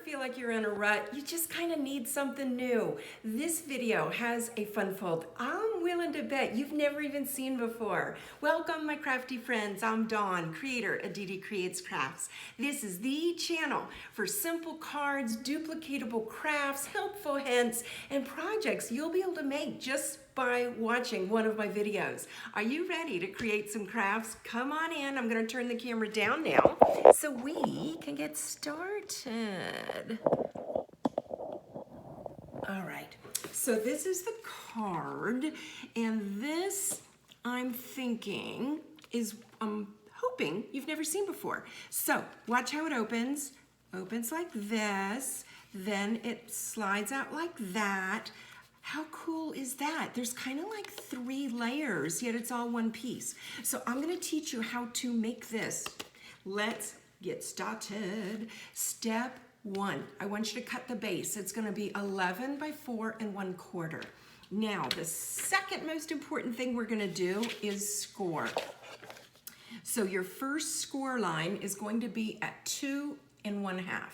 feel like you're in a rut? You just kind of need something new. This video has a fun fold I'm willing to bet you've never even seen before. Welcome, my crafty friends. I'm Dawn, creator of Dee Creates Crafts. This is the channel for simple cards, duplicatable crafts, helpful hints, and projects you'll be able to make just by watching one of my videos. Are you ready to create some crafts? Come on in. I'm going to turn the camera down now so we can get started. All right, so this is the card, and this I'm thinking is, I'm hoping you've never seen before. So watch how it opens. Opens like this, then it slides out like that. How cool is that? There's kind of like 3 layers, yet it's all one piece. So I'm gonna teach you how to make this. Let's get started. Step 1, I want you to cut the base. It's gonna be 11 by 4 1/4. Now, the second most important thing we're gonna do is score. So your first score line is going to be at 2 1/2.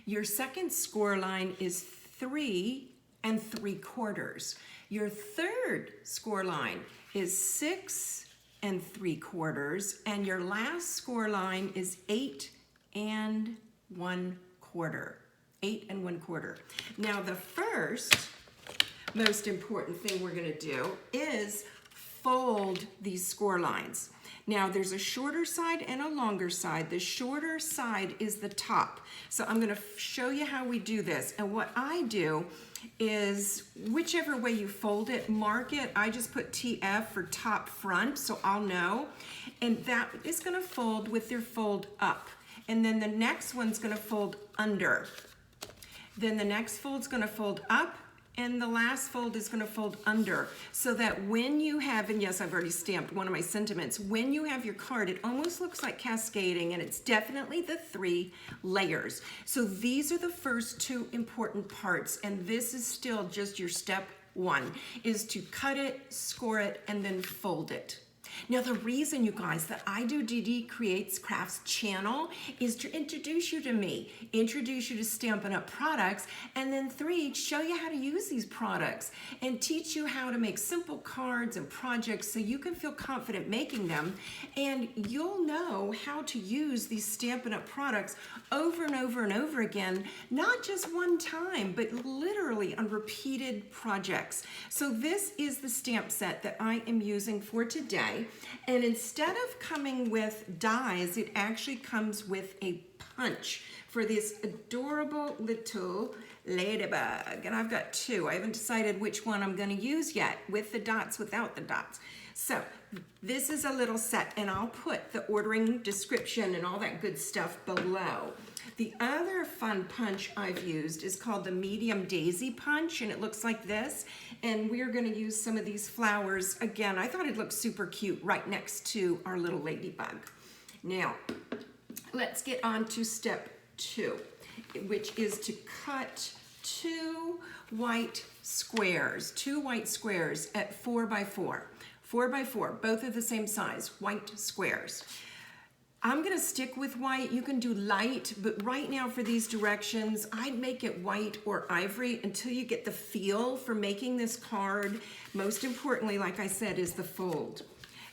Your second score line is 3 3/4. Your third score line is 6 3/4, and your last score line is 8 1/4. 8 1/4. Now the first most important thing we're going to do is fold these score lines. Now there's a shorter side and a longer side. The shorter side is the top. So I'm going to show you how we do this. And what I do is whichever way you fold it, mark it. I just put TF for top front, so I'll know. And that is going to fold with your fold up. And then the next one's going to fold under. Then the next fold's going to fold up, and the last fold is going to fold under, so that when you have, and yes, I've already stamped one of my sentiments, when you have your card, it almost looks like cascading, and it's definitely the 3 layers. So these are the first 2 important parts, and this is still just your step 1, is to cut it, score it, and then fold it. Now the reason, you guys, that I do Dee Creates Crafts channel is to introduce you to me, introduce you to Stampin' Up! Products, and then 3, show you how to use these products and teach you how to make simple cards and projects so you can feel confident making them, and you'll know how to use these Stampin' Up! Products over and over and over again, not just one time, but literally on repeated projects. So this is the stamp set that I am using for today. And instead of coming with dies, it actually comes with a punch for this adorable little Ladybug. And I've got 2. I haven't decided which one I'm going to use yet, with the dots, without the dots. So this is a little set, and I'll put the ordering description and all that good stuff below. The other fun punch I've used is called the medium daisy punch, and it looks like this. And we're going to use some of these flowers. Again, I thought it looked super cute right next to our little ladybug. Now, let's get on to step 2, which is to cut 2 white squares. 2 white squares at 4 by 4. 4 by 4, both are the same size, white squares. I'm gonna stick with white. You can do light, but right now for these directions, I'd make it white or ivory until you get the feel for making this card. Most importantly, like I said, is the fold.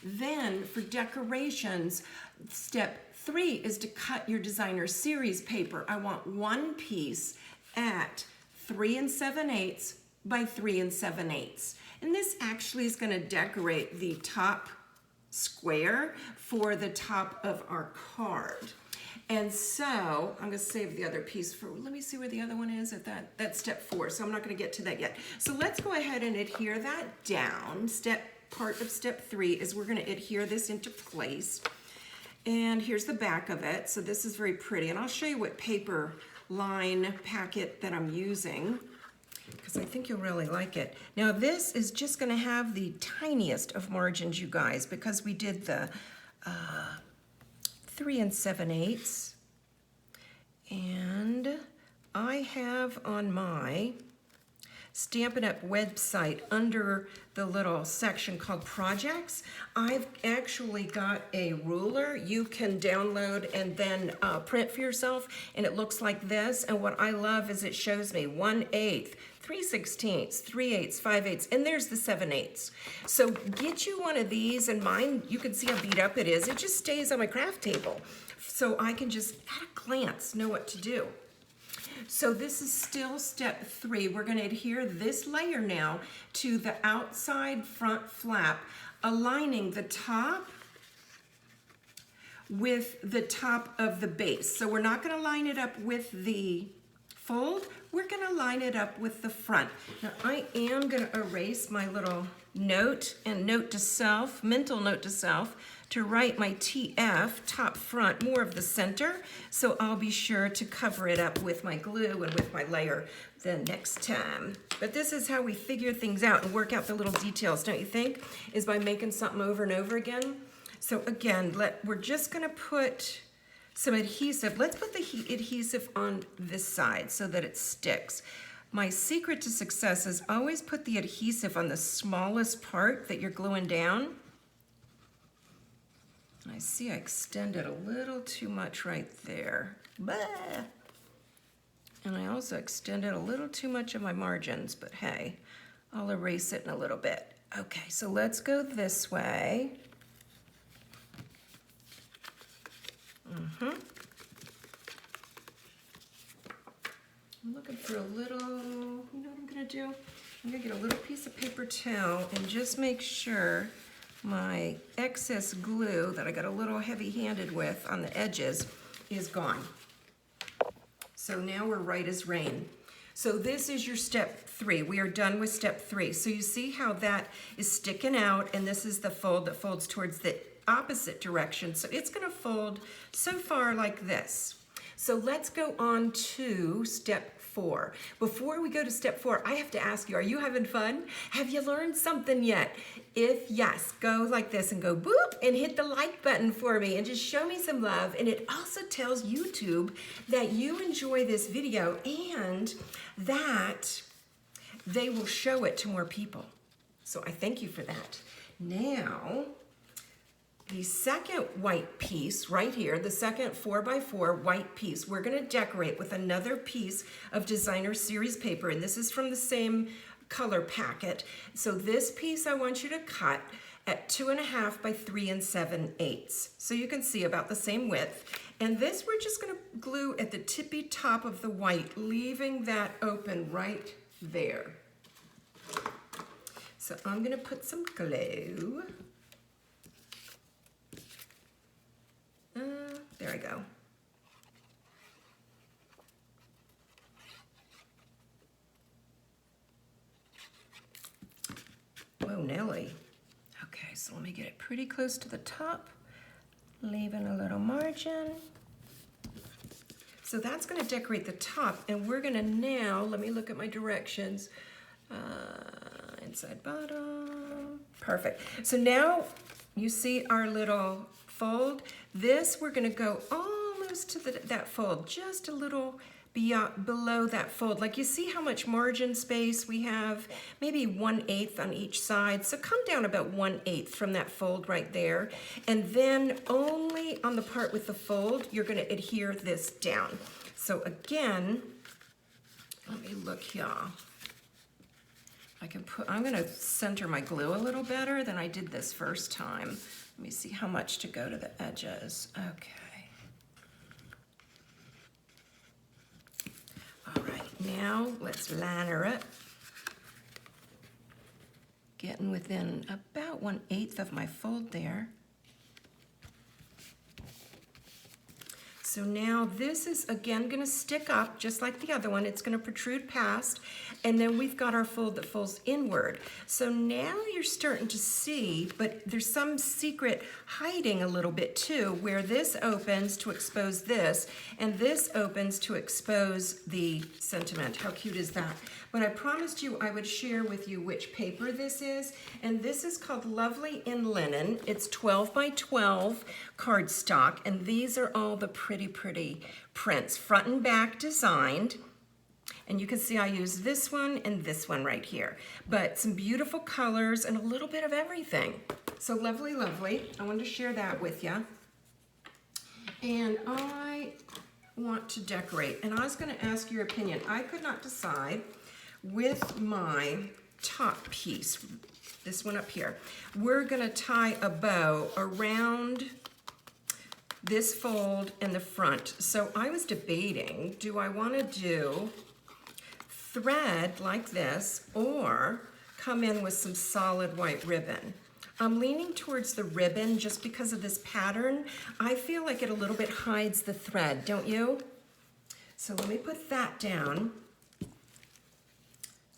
Then for decorations, step 3 is to cut your designer series paper. I want 1 piece at 3 7/8 by 3 7/8. And this actually is gonna decorate the top square for the top of our card. And so I'm gonna save the other piece for, let me see where the other one is at that's step 4, so I'm not gonna get to that yet. So let's go ahead and adhere that down. Part of step 3 is we're gonna adhere this into place. And here's the back of it. So this is very pretty, and I'll show you what paper line packet that I'm using, because I think you'll really like it. Now this is just gonna have the tiniest of margins, you guys, because we did the 3 7/8. And I have on my Stampin' Up! Website under the little section called Projects. I've actually got a ruler you can download and then print for yourself, and it looks like this. And what I love is it shows me 1/8, 3/16, 3/8, 5/8, and there's the 7/8. So get you one of these, and mine, you can see how beat up it is. It just stays on my craft table, so I can just at a glance know what to do. So this is still step 3. We're going to adhere this layer now to the outside front flap, aligning the top with the top of the base. So we're not going to line it up with the fold, we're going to line it up with the front. Now I am going to erase my little note and note to self, mental note to self, to write my TF, top front, more of the center, so I'll be sure to cover it up with my glue and with my layer the next time. But this is how we figure things out and work out the little details, don't you think? Is by making something over and over again. So again, we're just gonna put some adhesive. Let's put the adhesive on this side so that it sticks. My secret to success is always put the adhesive on the smallest part that you're gluing down. I see I extended a little too much right there. Bah! And I also extended a little too much of my margins, but hey, I'll erase it in a little bit. Okay, so let's go this way. I'm looking for a little, you know what I'm gonna do? I'm gonna get a little piece of paper towel and just make sure my excess glue that I got a little heavy-handed with on the edges is gone. So now we're right as rain. So this is your step 3. We are done with step 3. So you see how that is sticking out, and this is the fold that folds towards the opposite direction. So it's gonna fold so far like this. So let's go on to step 4. Before we go to step 4, I have to ask you, are you having fun? Have you learned something yet? If yes, go like this and go boop and hit the like button for me and just show me some love. And it also tells YouTube that you enjoy this video and that they will show it to more people. So I thank you for that. Now, the second white piece right here, the second 4x4 white piece, we're gonna decorate with another piece of designer series paper, and this is from the same color packet. So this piece I want you to cut at 2.5 by 3 7/8. So you can see about the same width. And this we're just gonna glue at the tippy top of the white, leaving that open right there. So I'm gonna put some glue. There I go. Whoa, Nelly. Okay, so let me get it pretty close to the top, leaving a little margin. So that's gonna decorate the top, and we're gonna now, let me look at my directions. Inside, bottom, perfect. So now you see our little fold. This, we're gonna go almost to that fold, just a little below that fold. Like you see how much margin space we have, maybe 1/8 on each side. So come down about 1/8 from that fold right there. And then only on the part with the fold, you're gonna adhere this down. So again, let me look here. I'm gonna center my glue a little better than I did this first time. Let me see how much to go to the edges. Okay. All right, now let's line her up. Getting within about 1/8 of my fold there. So now this is again gonna stick up just like the other one. It's gonna protrude past, and then we've got our fold that folds inward. So now you're starting to see, but there's some secret hiding a little bit too, where this opens to expose this, and this opens to expose the sentiment. How cute is that? But I promised you I would share with you which paper this is, and this is called Lovely in Linen. It's 12 by 12 cardstock, and these are all the pretty prints, front and back designed. And you can see I use this one and this one right here. But some beautiful colors and a little bit of everything. So lovely, lovely. I wanted to share that with you. And I want to decorate. And I was going to ask your opinion. I could not decide with my top piece, this one up here. We're going to tie a bow around this fold in the front. So I was debating, do I want to do thread like this or come in with some solid white ribbon? I'm leaning towards the ribbon just because of this pattern. I feel like it a little bit hides the thread, don't you? So let me put that down.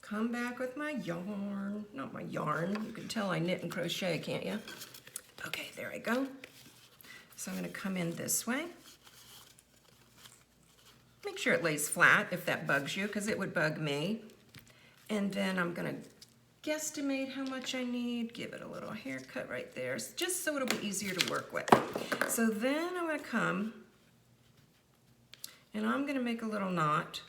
Come back with my yarn, not my yarn. You can tell I knit and crochet, can't you? Okay, there I go. So I'm gonna come in this way. Make sure it lays flat if that bugs you, because it would bug me. And then I'm gonna guesstimate how much I need, give it a little haircut right there, just so it'll be easier to work with. So then I'm gonna come and I'm gonna make a little knot.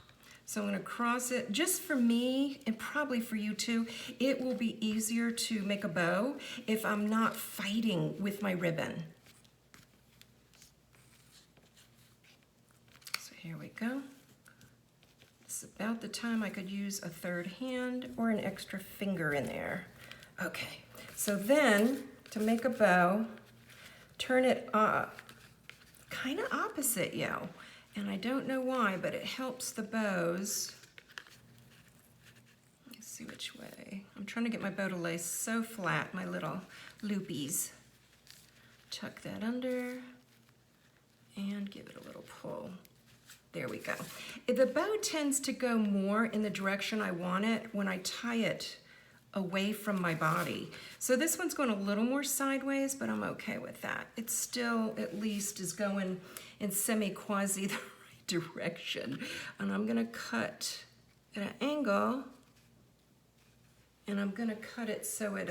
So I'm gonna cross it, just for me, and probably for you too, it will be easier to make a bow if I'm not fighting with my ribbon. So here we go. It's about the time I could use a third hand or an extra finger in there. Okay, so then to make a bow, turn it kind of opposite you. And I don't know why, but it helps the bows. Let's see which way. I'm trying to get my bow to lay so flat, my little loopies. Tuck that under and give it a little pull. There we go. The bow tends to go more in the direction I want it when I tie it away from my body. So this one's going a little more sideways, but I'm okay with that. It still at least is going in semi-quasi the right direction. And I'm gonna cut at an angle, and I'm gonna cut it so it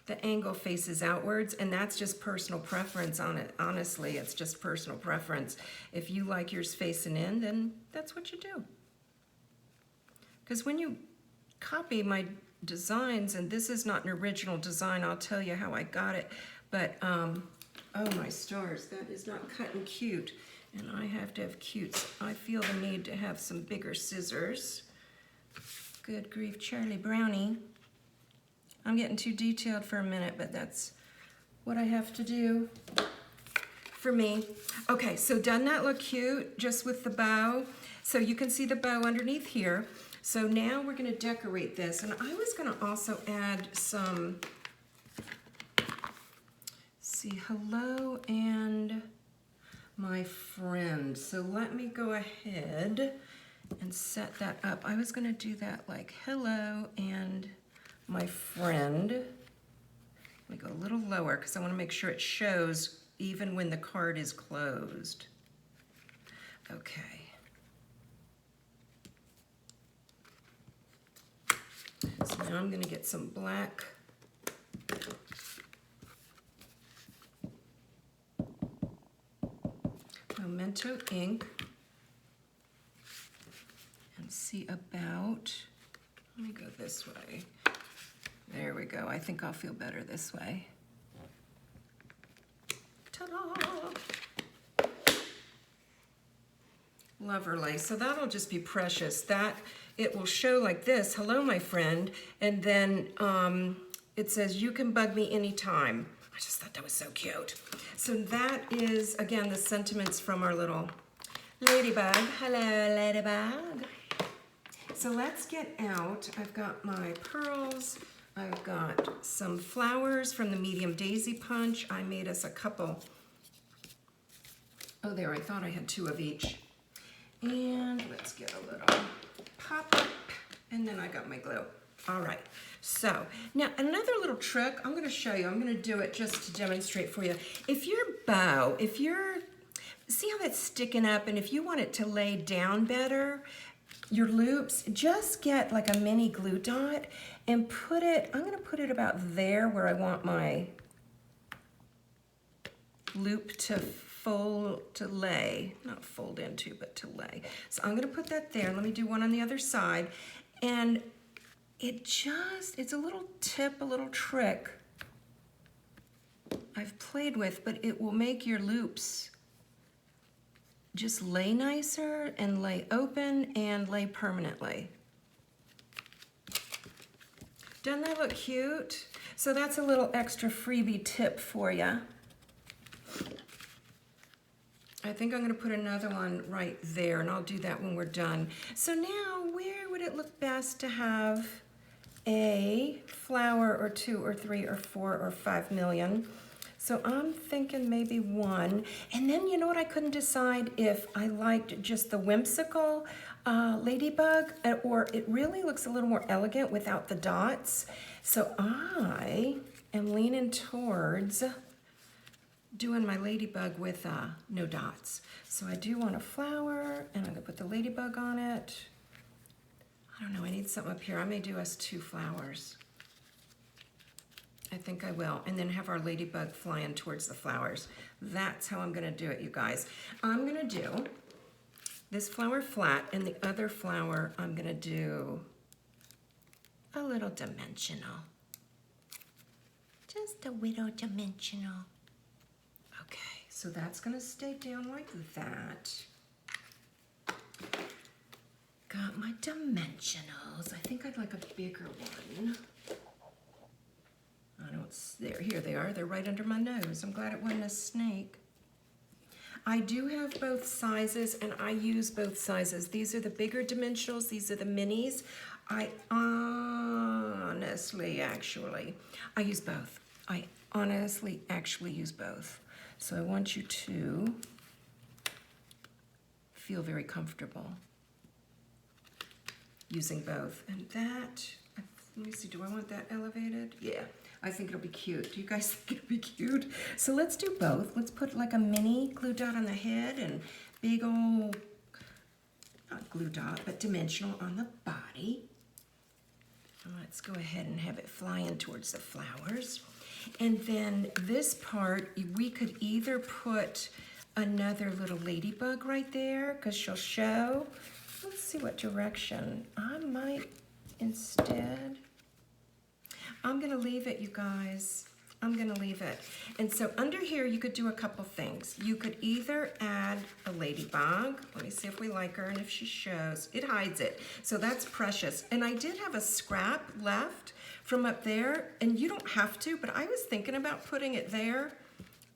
the angle faces outwards, and that's just personal preference on it. Honestly, it's just personal preference. If you like yours facing in, then that's what you do. Because when you copy my designs, and this is not an original design, I'll tell you how I got it, but oh my stars, that is not cut and cute, and I have to have cutes. I feel the need to have some bigger scissors. Good grief, Charlie Brownie. I'm getting too detailed for a minute, but that's what I have to do for me. Okay, so doesn't that look cute just with the bow? So you can see the bow underneath here. So now we're gonna decorate this, and I was gonna also add some, see, hello and my friend. So let me go ahead and set that up. I was gonna do that like hello and my friend. Let me go a little lower because I want to make sure it shows even when the card is closed. Okay. So now I'm going to get some black Memento ink and see about, let me go this way. There we go. I think I'll feel better this way. Ta-da! Lovely. So that'll just be precious. That it will show like this, hello, my friend, and then it says, you can bug me anytime. I just thought that was so cute. So that is, again, the sentiments from our little Ladybug. Hello, Ladybug. So let's get out. I've got my pearls. I've got some flowers from the medium daisy punch. I made us a couple. Oh, there, I thought I had 2 of each. And let's get a little pop up, and then I got my glue. All right, so now another little trick I'm gonna show you. I'm gonna do it just to demonstrate for you. If your bow, see how that's sticking up, and if you want it to lay down better, your loops, just get like a mini glue dot and put it, I'm gonna put it about there where I want my loop to to lay, not fold into, but to lay. So I'm gonna put that there. Let me do one on the other side. And it's a little tip, a little trick I've played with, but it will make your loops just lay nicer and lay open and lay permanently. Doesn't that look cute? So that's a little extra freebie tip for you. I think I'm gonna put another one right there, and I'll do that when we're done. So now, where would it look best to have a flower or 2 or 3 or 4 or 5 million? So I'm thinking maybe 1. And then you know what, I couldn't decide if I liked just the whimsical ladybug, or it really looks a little more elegant without the dots. So I am leaning towards doing my ladybug with no dots. So I do want a flower, and I'm gonna put the ladybug on it. I don't know, I need something up here. I may do us 2 flowers. I think I will. And then have our ladybug flying towards the flowers. That's how I'm gonna do it, you guys. I'm gonna do this flower flat, and the other flower I'm gonna do a little dimensional. Just a little dimensional. Okay, so that's gonna stay down like that. Got my dimensionals. I think I'd like a bigger one. I don't, there, here they are. They're right under my nose. I'm glad it wasn't a snake. I do have both sizes, and I use both sizes. These are the bigger dimensionals. These are the minis. I honestly, I use both. I honestly actually use both. So I want you to feel very comfortable using both. And that, let me see, do I want that elevated? Yeah, I think it'll be cute. Do you guys think it'll be cute? So let's do both. Let's put like a mini glue dot on the head and big old, not glue dot, but dimensional on the body. And let's go ahead and have it fly in towards the flowers. And then this part, we could either put another little ladybug right there, because she'll show. Let's see what direction. I might instead, I'm gonna leave it, you guys. I'm gonna leave it. And so under here, you could do a couple things. You could either add a ladybug. Let me see if we like her and if she shows. It hides it, so that's precious. And I did have a scrap left from up there, and you don't have to, but I was thinking about putting it there,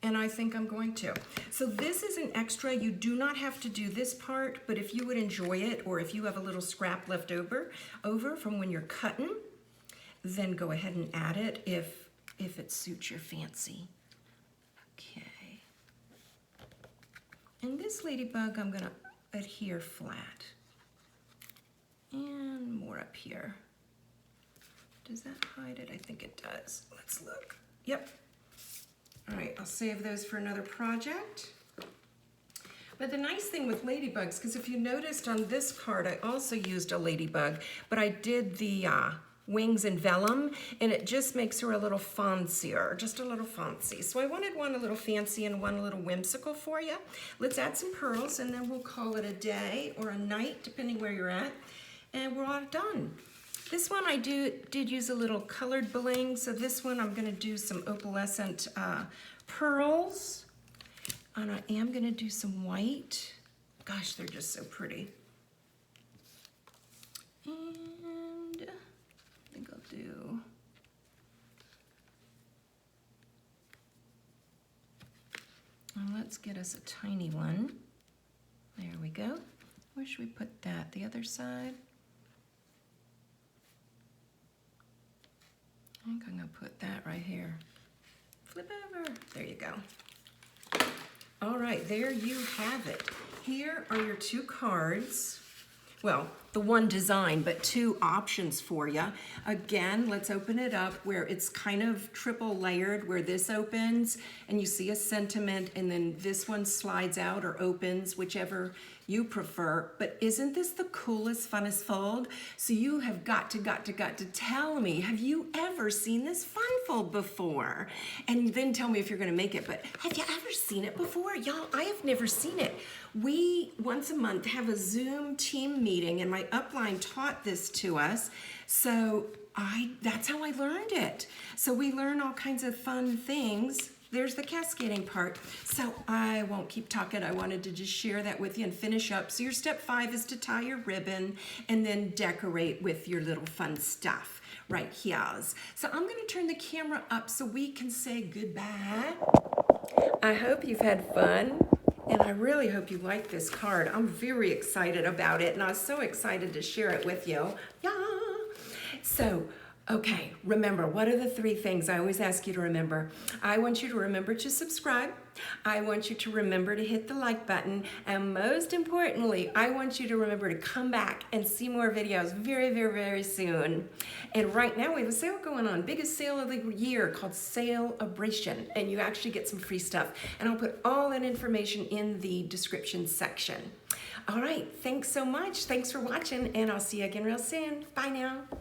and I think I'm going to. So this is an extra. You do not have to do this part, but if you would enjoy it, or if you have a little scrap left over from when you're cutting, then go ahead and add it if it suits your fancy. Okay. And this ladybug, I'm gonna adhere flat. And more up here. Does that hide it? I think it does. Let's look. Yep. All right, I'll save those for another project. But the nice thing with ladybugs, because if you noticed on this card, I also used a ladybug, but I did the wings in vellum, and it just makes her a little fancier, just a little fancy. So I wanted one a little fancy and one a little whimsical for you. Let's add some pearls, and then we'll call it a day or a night, depending where you're at, and we're all done. This one I did use a little colored bling, so this one I'm gonna do some opalescent pearls, and I am gonna do some white. Gosh, they're just so pretty. And I think I'll do, and let's get us a tiny one. There we go. Where should we put that? The other side? I think I'm gonna put that right here. Flip over, there you go. All right, there you have it. Here are your 2 cards. Well, the one design, but two options for you. Again, let's open it up where it's kind of triple layered, where this opens and you see a sentiment, and then this one slides out or opens, whichever you prefer. But isn't this the coolest, funnest fold? So you have got to tell me, have you ever seen this fun fold before? And then tell me if you're gonna make it, but have you ever seen it before? Y'all, I have never seen it. We, once a month, have a Zoom team meeting, and my upline taught this to us. So that's how I learned it. So we learn all kinds of fun things. There's the cascading part. So I won't keep talking. I wanted to just share that with you and finish up. So your step 5 is to tie your ribbon and then decorate with your little fun stuff right here. So I'm gonna turn the camera up so we can say goodbye. I hope you've had fun. And I really hope you like this card. I'm very excited about it, and I was so excited to share it with you. Yeah. So, okay, remember, what are the 3 things I always ask you to remember? I want you to remember to subscribe. I want you to remember to hit the like button. And most importantly, I want you to remember to come back and see more videos very, very, very soon. And right now we have a sale going on, biggest sale of the year, called Sale-abration. And you actually get some free stuff. And I'll put all that information in the description section. All right, thanks so much. Thanks for watching, and I'll see you again real soon. Bye now.